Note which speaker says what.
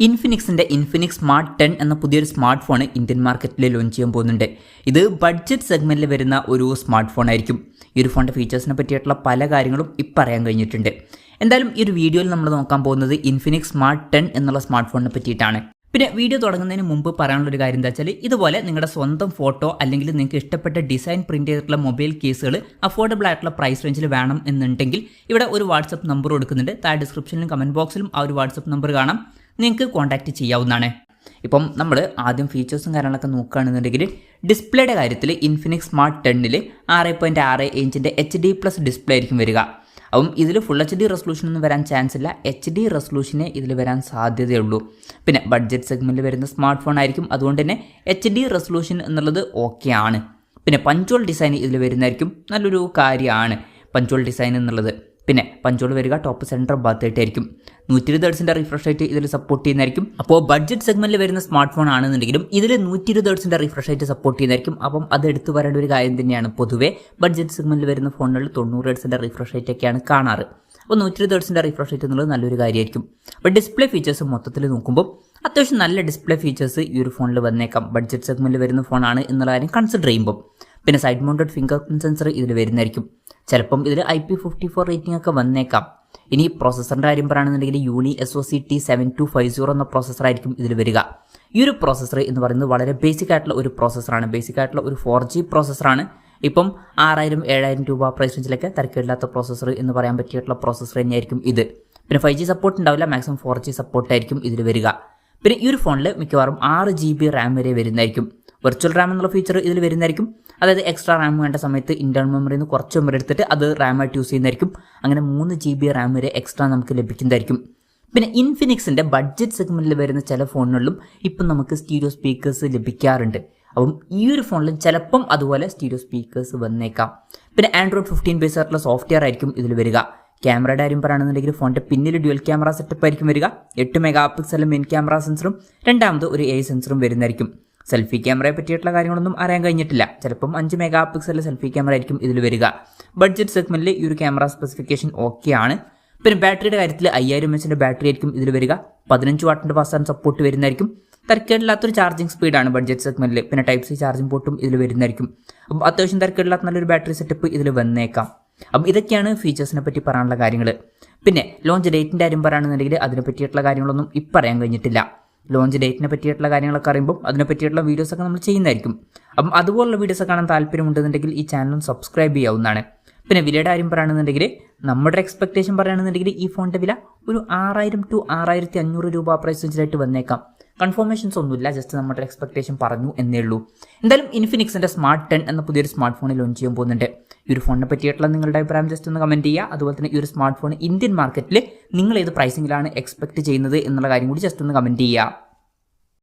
Speaker 1: ഇൻഫിനിക്സിന്റെ Infinix smart 10 എന്ന പുതിയൊരു smart phone Indian മാർക്കറ്റിൽ ലോഞ്ച് ചെയ്യാൻ പോകുന്നുണ്ട്. ഇത് ബഡ്ജറ്റ് സെഗ്മെന്റിൽ വരുന്ന ഒരു സ്മാർട്ട് ഫോൺ ആയിരിക്കും. ഈ ഒരു ഫോണിന്റെ ഫീച്ചേഴ്സിനെ പറ്റിയിട്ടുള്ള പല കാര്യങ്ങളും ഇപ്പം അറിയാൻ കഴിഞ്ഞിട്ടുണ്ട്. എന്തായാലും ഈ ഒരു വീഡിയോയിൽ നമ്മൾ നോക്കാൻ പോകുന്നത് ഇൻഫിനിക്സ് സ്മാർട്ട് 10 എന്നുള്ള സ്മാർട്ട് ഫോണിനെ പറ്റിയിട്ടാണ്. പിന്നെ വീഡിയോ തുടങ്ങുന്നതിന് മുമ്പ് പറയാനുള്ള ഒരു കാര്യം എന്താ വെച്ചാൽ, ഇതുപോലെ നിങ്ങളുടെ സ്വന്തം ഫോട്ടോ അല്ലെങ്കിൽ നിങ്ങൾക്ക് ഇഷ്ടപ്പെട്ട ഡിസൈൻ പ്രിന്റ് ചെയ്തിട്ടുള്ള മൊബൈൽ കേസുകൾ അഫോർഡബിൾ ആയിട്ടുള്ള പ്രൈസ് റേഞ്ചിൽ വേണം എന്നുണ്ടെങ്കിൽ ഇവിടെ ഒരു വാട്സപ്പ് നമ്പർ കൊടുക്കുന്നുണ്ട്. താഴെ ഡിസ്ക്രിപ്ഷനിലും കമന്റ് ബോക്സിലും ആ ഒരു വാട്സപ്പ് നമ്പർ കാണാം, നിങ്ങൾക്ക് കോൺടാക്റ്റ് ചെയ്യാവുന്നതാണ്. ഇപ്പം നമ്മൾ ആദ്യം ഫീച്ചേഴ്സും കാര്യങ്ങളൊക്കെ നോക്കുകയാണെന്നുണ്ടെങ്കിൽ ഡിസ്പ്ലേയുടെ കാര്യത്തിൽ ഇൻഫിനിക്സ് സ്മാർട്ട് 10ൽ 6.6 ഇഞ്ചിൻ്റെ HD+ ഡിസ്പ്ലേ ആയിരിക്കും വരിക. അപ്പം ഇതിൽ ഫുൾ HD റെസൊല്യൂഷൻ ഒന്നും വരാൻ ചാൻസ് ഇല്ല. HD റെസൊല്യൂഷനെ ഇതിൽ വരാൻ സാധ്യതയുള്ളൂ. പിന്നെ ബഡ്ജറ്റ് സെഗ്മെൻറ്റിൽ വരുന്ന സ്മാർട്ട് ഫോൺ ആയിരിക്കും, അതുകൊണ്ട് തന്നെ HD റെസൊല്യൂഷൻ എന്നുള്ളത് ഓക്കെ ആണ്. പിന്നെ പഞ്ചോൾ ഡിസൈൻ ഇതിൽ വരുന്നതായിരിക്കും, നല്ലൊരു കാര്യമാണ് പഞ്ചോൾ ഡിസൈൻ എന്നുള്ളത്. പിന്നെ പഞ്ചോൾ വരിക ടോപ്പ് സെൻറ്റർ ഭാഗത്തായിട്ടായിരിക്കും. 120 Hz റിഫ്രഷ് റേറ്റ് ഇതിൽ സപ്പോർട്ട് ചെയ്യുന്നതായിരിക്കും. അപ്പോൾ ബഡ്ജറ്റ് സെഗ്മെന്റിൽ വരുന്ന സ്മാർട്ട് ഫോൺ ആണെന്നുണ്ടെങ്കിലും ഇതിൽ 120 Hz റിഫ്രഷ് റേറ്റ് സപ്പോർട്ട് ചെയ്യുന്നതായിരിക്കും. അപ്പം അത് എടുത്തു പറയേണ്ട ഒരു കാര്യം തന്നെയാണ്. പൊതുവേ ബഡ്ജറ്റ് സെഗ്മെന്റിൽ വരുന്ന ഫോണുകളിൽ 90 Hz റിഫ്രഷ് റേറ്റ് ഒക്കെയാണ് കാണാറ്. അപ്പോൾ 120 Hz റിഫ്രഷ് റേറ്റ് എന്നുള്ളത് നല്ലൊരു കാര്യമായിരിക്കും. അപ്പോൾ ഡിസ്പ്ലേ ഫീച്ചേഴ്സ് മൊത്തത്തിൽ നോക്കുമ്പോൾ അത്യാവശ്യം നല്ല ഡിസ്പ്ലേ ഫീച്ചേഴ്സ് ഈ ഒരു ഫോണിൽ വന്നേക്കാം, ബഡ്ജറ്റ് സെഗ്മെന്റിൽ വരുന്ന ഫോണാണ് എന്നുള്ള കാര്യം കൺസിഡർ ചെയ്യുമ്പോൾ. പിന്നെ side mounted finger print sensor ഇതിൽ വരുന്നതായിരിക്കും. ചിലപ്പം ഇതിൽ IP54 റേറ്റിംഗ് ഒക്കെ വന്നേക്കാം. ഇനി പ്രോസസ്സറിൻ്റെ കാര്യം പറയുകയാണെന്നുണ്ടെങ്കിൽ യൂണി SoC T7250 എന്ന പ്രോസസ്സറായിരിക്കും ഇതിൽ വരിക. ഈ ഒരു പ്രോസസ്സർ എന്ന് പറയുന്നത് വളരെ ബേസിക് ആയിട്ടുള്ള ഒരു പ്രോസസ്സറാണ്, ബേസിക് ആയിട്ടുള്ള ഒരു 4G പ്രോസസ്സറാണ്. ഇപ്പം 6000-7000 രൂപ പ്രൈസ് റേഞ്ചിലൊക്കെ തിരക്കില്ലാത്ത പ്രോസസ്സർ എന്ന് പറയാൻ പറ്റിയിട്ടുള്ള പ്രോസസ്സർ തന്നെയായിരിക്കും ഇത്. പിന്നെ 5G സപ്പോർട്ട് ഉണ്ടാവില്ല, മാക്സിമം 4G സപ്പോർട്ടായിരിക്കും ഇതിൽ വരിക. പിന്നെ ഈ ഒരു ഫോണിൽ മിക്കവാറും 6 GB റാം വരെ വരുന്നതായിരിക്കും. വെർച്വൽ റാം എന്നുള്ള ഫീച്ചർ ഇതിൽ വരുന്നതായിരിക്കും. അതായത് എക്സ്ട്രാ റാം വേണ്ട സമയത്ത് ഇന്റേണൽ മെമ്മറിയിൽ നിന്ന് കുറച്ച് മെമ്മറി എടുത്തിട്ട് അത് റാമായിട്ട് യൂസ് ചെയ്യുന്നതായിരിക്കും. അങ്ങനെ 3 GB റാം വരെ എക്സ്ട്രാ നമുക്ക് ലഭിക്കുന്നതായിരിക്കും. പിന്നെ ഇൻഫിനിക്സിൻ്റെ ബഡ്ജറ്റ് സെഗ്മെന്റിൽ വരുന്ന ചില ഫോണുകളിലും ഇപ്പം നമുക്ക് സ്റ്റീരിയോ സ്പീക്കേഴ്സ് ലഭിക്കാറുണ്ട്. അപ്പം ഈ ഒരു ഫോണിലും ചിലപ്പം അതുപോലെ സ്റ്റീരിയോ സ്പീക്കേഴ്സ് വന്നേക്കാം. പിന്നെ ആൻഡ്രോയിഡ് 15 ബേസ് ആയിട്ടുള്ള സോഫ്റ്റ്വെയർ ആയിരിക്കും ഇതിൽ വരിക. ക്യാമറയുടെ കാര്യം പറയുകയാണെന്നുണ്ടെങ്കിൽ ഫോണിൻ്റെ പിന്നിൽ ഡ്യുവൽ ക്യാമറ സെറ്റപ്പ് ആയിരിക്കും വരിക. 8 MP മെയിൻ ക്യാമറ സെൻസറും രണ്ടാമത് ഒരു AI സെൻസറും വരുന്നതായിരിക്കും. സെൽഫി ക്യാമറയെ പറ്റിയിട്ടുള്ള കാര്യങ്ങളൊന്നും അറിയാൻ കഴിഞ്ഞിട്ടില്ല. ചിലപ്പം 5 MP സെൽഫി ക്യാമറ ആയിരിക്കും ഇതിൽ വരിക. ബഡ്ജറ്റ് സെഗ്മെന്റിൽ ഈ ഒരു ക്യാമറ സ്പെസിഫിക്കേഷൻ ഓക്കെ ആണ്. പിന്നെ ബാറ്ററിയുടെ കാര്യത്തിൽ 5000 mAh ബാറ്ററി ആയിരിക്കും ഇതിൽ വരിക. 15 വാട്ടിൻ്റെ ഫാസ്റ്റ് ചാർജ് സപ്പോർട്ട് വരുന്നതായിരിക്കും. തിരക്കേടില്ലാത്തൊരു ചാർജിങ് സ്പീഡാണ് ബഡ്ജറ്റ് സെഗ്മെന്റിൽ. പിന്നെ Type-C ചാർജിംഗ് പോർട്ടും ഇതിൽ വരുന്നതായിരിക്കും. അപ്പം അത്യാവശ്യം തിരക്കേടില്ലാത്ത നല്ലൊരു ബാറ്ററി സെറ്റപ്പ് ഇതിൽ വന്നേക്കാം. അപ്പം ഇതൊക്കെയാണ് ഫീച്ചേഴ്സിനെ പറ്റി പറയാനുള്ള കാര്യങ്ങൾ. പിന്നെ ലോഞ്ച് ഡേറ്റിൻ്റെ കാര്യം പറയുകയാണെന്നുണ്ടെങ്കിൽ അതിനെ പറ്റിയിട്ടുള്ള കാര്യങ്ങളൊന്നും ഇപ്പം അറിയാൻ കഴിഞ്ഞിട്ടില്ല. ലോഞ്ച് ഡേറ്റിനെ പറ്റിയിട്ടുള്ള കാര്യങ്ങളൊക്കെ അറിയുമ്പോൾ അതിനെ പറ്റിയിട്ടുള്ള വീഡിയോസൊക്കെ നമ്മൾ ചെയ്യുന്നതായിരിക്കും. അപ്പം അതുപോലുള്ള വീഡിയോസ് കാണാൻ താല്പര്യമുണ്ടെന്നുണ്ടെങ്കിൽ ഈ ചാനലും സബ്സ്ക്രൈബ് ചെയ്യാവുന്നതാണ്. പിന്നെ വിലയുടെ കാര്യം പറയുകയാണെന്നുണ്ടെങ്കിൽ നമ്മുടെ എക്സ്പെക്ടേഷൻ പറയുകയാണെന്നുണ്ടെങ്കിൽ ഈ ഫോണിൻ്റെ വില ഒരു 6000 to 6500 രൂപ പ്രൈസ് റേഞ്ചിലായിട്ട് വന്നേക്കാം. കൺഫർമേഷൻസ് ഒന്നുമില്ല, ജസ്റ്റ് നമ്മുടെ എക്സ്പെക്ടേഷൻ പറഞ്ഞു എന്നേ ഉള്ളൂ. എന്തായാലും ഇൻഫിനിക്സിൻ്റെ സ്മാർട്ട് 10 എന്ന പുതിയൊരു സ്മാർട്ട് ഫോൺ ലോഞ്ച് ചെയ്യാൻ പോകുന്നുണ്ട്. ഈ ഒരു ഫോണിനെ പറ്റിയിട്ടുള്ള നിങ്ങളുടെ അഭിപ്രായം ജസ്റ്റ് ഒന്ന് കമൻറ്റ് ചെയ്യുക. അതുപോലെ തന്നെ ഈ ഒരു സ്മാർട്ട് ഫോൺ ഇന്ത്യൻ മാർക്കറ്റിൽ നിങ്ങൾ ഏത് പ്രൈസിങ്ങിലാണ് എക്സ്പെക്ട് ചെയ്യുന്നത് എന്നുള്ള കാര്യം കൂടി ജസ്റ്റ് ഒന്ന് കമൻറ്റ് ചെയ്യുക.